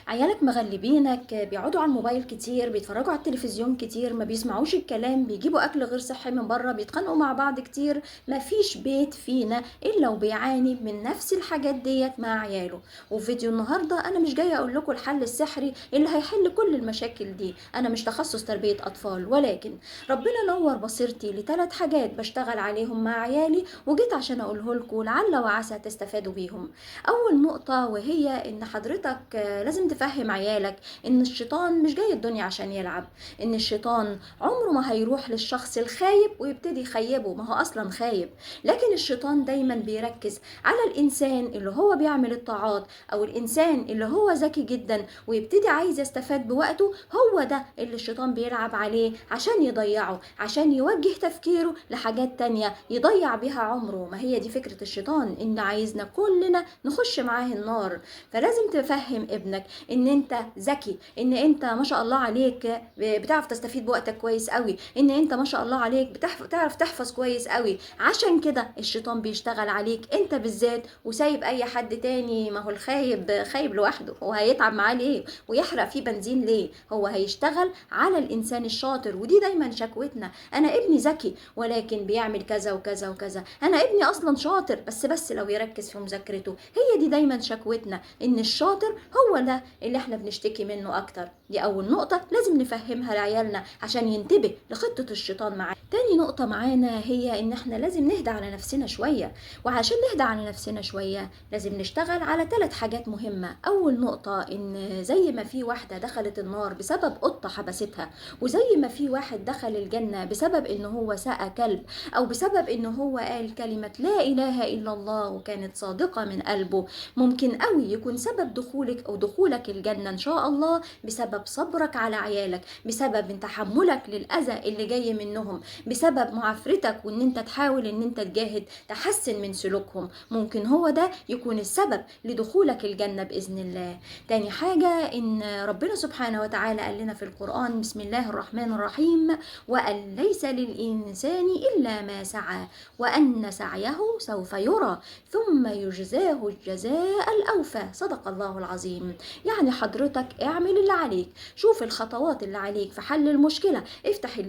عيالك مغلبينك بيقعدوا على الموبايل كتير، بيتفرجوا على التلفزيون كتير، ما بيسمعوش الكلام، بيجيبوا اكل غير صحي من بره، بيتخانقوا مع بعض كتير. ما فيش بيت فينا الا وبيعاني من نفس الحاجات ديت مع عياله. وفي فيديو النهارده انا مش جايه اقول لكم الحل السحري اللي هيحل كل المشاكل دي، انا مش تخصص تربيه اطفال، ولكن ربنا نور بصيرتي لثلاث حاجات بشتغل عليهم مع عيالي، وجيت عشان اقوله لكم لعل وعسى تستفادوا بيهم. اول نقطة وهي ان حضرتك لازم تفهم عيالك ان الشيطان مش جاي الدنيا عشان يلعب، ان الشيطان عمره ما هيروح للشخص الخايب ويبتدي يخيبه، ما هو اصلا خايب. لكن الشيطان دايما بيركز على الانسان اللي هو بيعمل الطاعات، او الانسان اللي هو ذكي جدا ويبتدي عايز يستفاد بوقته. هو ده اللي الشيطان بيلعب عليه عشان يضيعه، عشان يوجه تفكيره لحاجات تانية يضيع بيها عمره. ما هي دي فكرة الشيطان، ان عايزنا كلنا نخش معاه النار. فلازم تفهم ابنك ان انت ذكي، ان انت ما شاء الله عليك بتعرف تستفيد بوقتك كويس قوي، ان انت ما شاء الله عليك بتعرف تحفظ كويس قوي. عشان كده الشيطان بيشتغل عليك انت بالذات وسايب اي حد تاني. ما هو الخايب خايب لوحده، هو هيتعب معاه ليه ويحرق فيه بنزين ليه؟ هو هيشتغل على الانسان الشاطر. ودي دايما شكوتنا، انا ابني ذكي ولكن بيعمل كذا وكذا وكذا، انا ابني اصلا شاطر بس لو يركز في مذاكرته. هي دي دايما شكوتنا، ان الشاطر هو ده اللي احنا بنشتكي منه اكتر. دي اول نقطة لازم نفهمها لعيالنا عشان ينتبه لخطة الشيطان معانا. تاني نقطة معانا هي ان احنا لازم نهدى على نفسنا شوية. وعشان نهدى على نفسنا شوية لازم نشتغل على 3 حاجات مهمة. اول نقطة ان زي ما في واحدة دخلت النار بسبب قطة حبستها، وزي ما في واحد دخل الجنة بسبب ان هو سقى كلب، او بسبب ان هو قال كلمة لا اله الا الله وكانت صادقة من قلبه، ممكن قوي يكون سبب دخولك او دخولك الجنة ان شاء الله بسبب صبرك على عيالك، بسبب تحملك للاذى اللي جاي منهم، بسبب معافرتك وان انت تحاول ان انت تجاهد تحسن من سلوكهم. ممكن هو ده يكون السبب لدخولك الجنة باذن الله. تاني حاجة ان ربنا سبحانه وتعالى قال لنا في القرآن بسم الله الرحمن الرحيم: وأن ليس للإنسان إلا ما سعى وأن سعيه سوف يرى ثم يجزاه الجزاء الأوفى. صدق الله العظيم. يعني حضرتك اعمل اللي عليك، شوف الخطوات اللي عليك في حل المشكلة، افتحي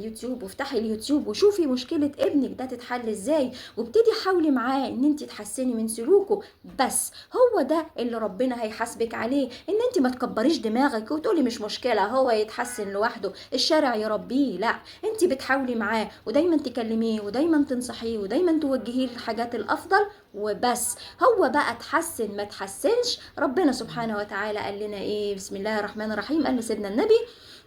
اليوتيوب وشوفي مشكلة ابنك ده تتحل ازاي، وابتدي حاولي معاه ان انت تحسني من سلوكه. بس هو ده اللي ربنا هيحاسبك عليه، ان انت ما تكبريش دماغك وتقولي مش مشكلة هو يتحسن لوحده، الشارع يربيه. لا، انت بتحاولي معاه ودايما تكلميه ودايما تنصحيه ودايما توجهيه للحاجات الافضل وبس. هو بقى اتحسن ما تحسنش، ربنا سبحانه وتعالى قال لنا ايه؟ بسم الله الرحمن الرحيم، قال لسيدنا النبي: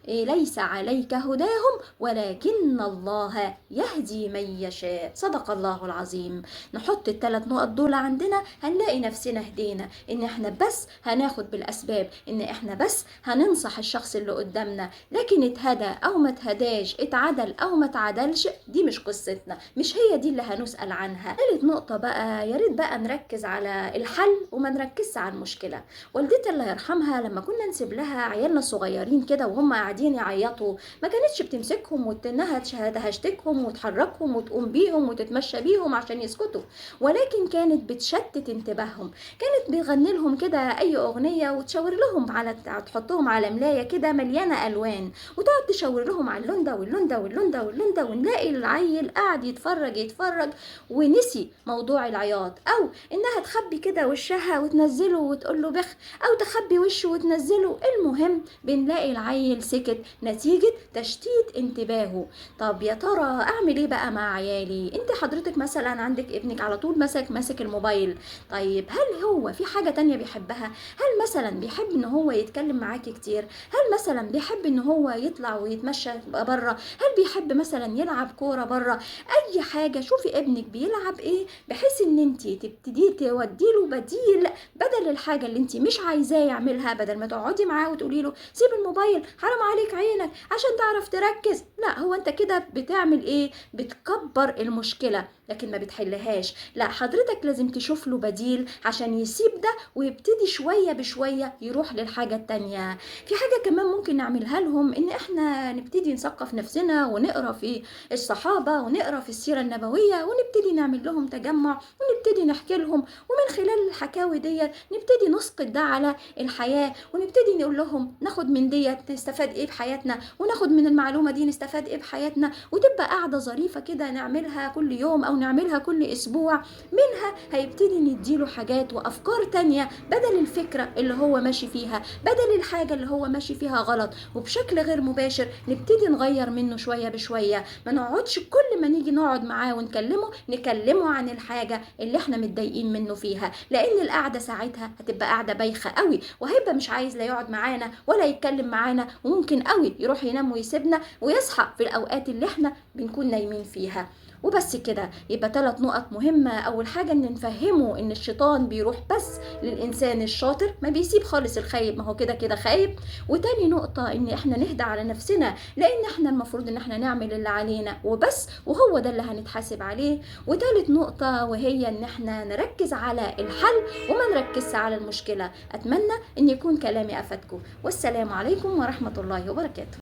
ليس عليك هداهم ولكن الله يهدي من يشاء. صدق الله العظيم. نحط ال3 نقط دول عندنا هنلاقي نفسنا هدينا، ان احنا بس هناخد بالاسباب، ان احنا بس هننصح الشخص اللي قدامنا. لكن اتهدى او ما اتهداش، اتعدل او ما اتعدلش، دي مش قصتنا، مش هي دي اللي هنسأل عنها. ثالث نقطة بقى، يا ريت بقى نركز على الحل وما نركزش على المشكلة. والدتي الله يرحمها لما كنا نسيب لها عيالنا الصغيرين كده وهم قاعدين يعيطوا، ما كانتش بتمسكهم وتنها تهشتكهم وتحركهم وتقوم بيهم وتتمشى بيهم عشان يسكتوا، ولكن كانت بتشتت انتباههم. كانت بيغني لهم كده اي اغنيه وتشاور لهم على، تحطهم على ملايه كده مليانه الوان وتقعد تشاور لهم على اللون ده واللون ده واللون ده واللون ده، ونلاقي العيل قاعد يتفرج ونسي موضوع العياط، او انها تخبي كده وشها وتنزله وتقول له بخ، او تخبي وشه وتنزله. المهم بنلاقي العيل سكت نتيجة تشتيت انتباهه. طب يا ترى اعمل ايه بقى مع عيالي؟ انت حضرتك مثلا عندك ابنك على طول ماسك الموبايل، طيب هل هو في حاجة تانية بيحبها؟ هل مثلا بيحب ان هو يتكلم معاكي كتير؟ هل مثلا بيحب ان هو يطلع ويتمشى بره؟ هل بيحب مثلا يلعب كورة بره؟ اي حاجة. شوفي ابنك بيلعب ايه بحيث ان انت تبتدي توديله بديل، بدل الحاجة اللي انت مش عايزاه يعملها، بدل ما تقعدي معاه وتقولي له سيب الموبايل حرام عليك عينك عشان تعرف تركز. لا، هو انت كده بتعمل ايه؟ بتكبر المشكلة لكن ما بتحلهاش. لا، حضرتك لازم تشوف له بديل عشان يسيب ده ويبتدي شوية بشوية يروح للحاجة التانية. في حاجة كمان ممكن نعملها لهم، ان احنا نبتدي نثقف نفسنا ونقرا في الصحابة ونقرا في السيرة النبوية، ونبتدي نعمل لهم تجمع ونبتدي نحكي لهم، ومن خلال الحكاوي ديت نبتدي نسقط ده على الحياة، ونبتدي نقول لهم ناخد من ديت نستفاد ايه بحياتنا، وناخد من المعلومة دي نستفاد ايه بحياتنا. وتبقى قاعدة ظريفة كده نعملها كل يوم او نعملها كل اسبوع، منها هيبتدي نديله حاجات وافكار تانية بدل الفكرة اللي هو ماشي فيها، بدل الحاجة اللي هو ماشي فيها غلط. وبشكل غير مباشر نبتدي نغير منه شوية بشوية. ما نقعدش كل ما نيجي نقعد معاه ونكلمه نكلمه عن الحاجة اللي احنا متضايقين منه فيها، لان القعدة ساعتها هتبقى قعدة بايخة قوي، وهيبقى مش عايز لا يقعد معانا ولا يتكلم معانا، وممكن قوي يروح ينام ويسيبنا ويصحى في الاوقات اللي احنا بنكون نايمين فيها. وبس كده. يبقى 3 نقط مهمة. أول حاجة إن نفهمه إن الشيطان بيروح بس للإنسان الشاطر، ما بيسيب خالص الخايب، ما هو كده كده خايب. وتاني نقطة إن إحنا نهدى على نفسنا، لأن إحنا المفروض إن إحنا نعمل اللي علينا وبس، وهو ده اللي هنتحاسب عليه. وتالت نقطة وهي إن إحنا نركز على الحل وما نركزش على المشكلة. أتمنى إن يكون كلامي أفادكم، والسلام عليكم ورحمة الله وبركاته.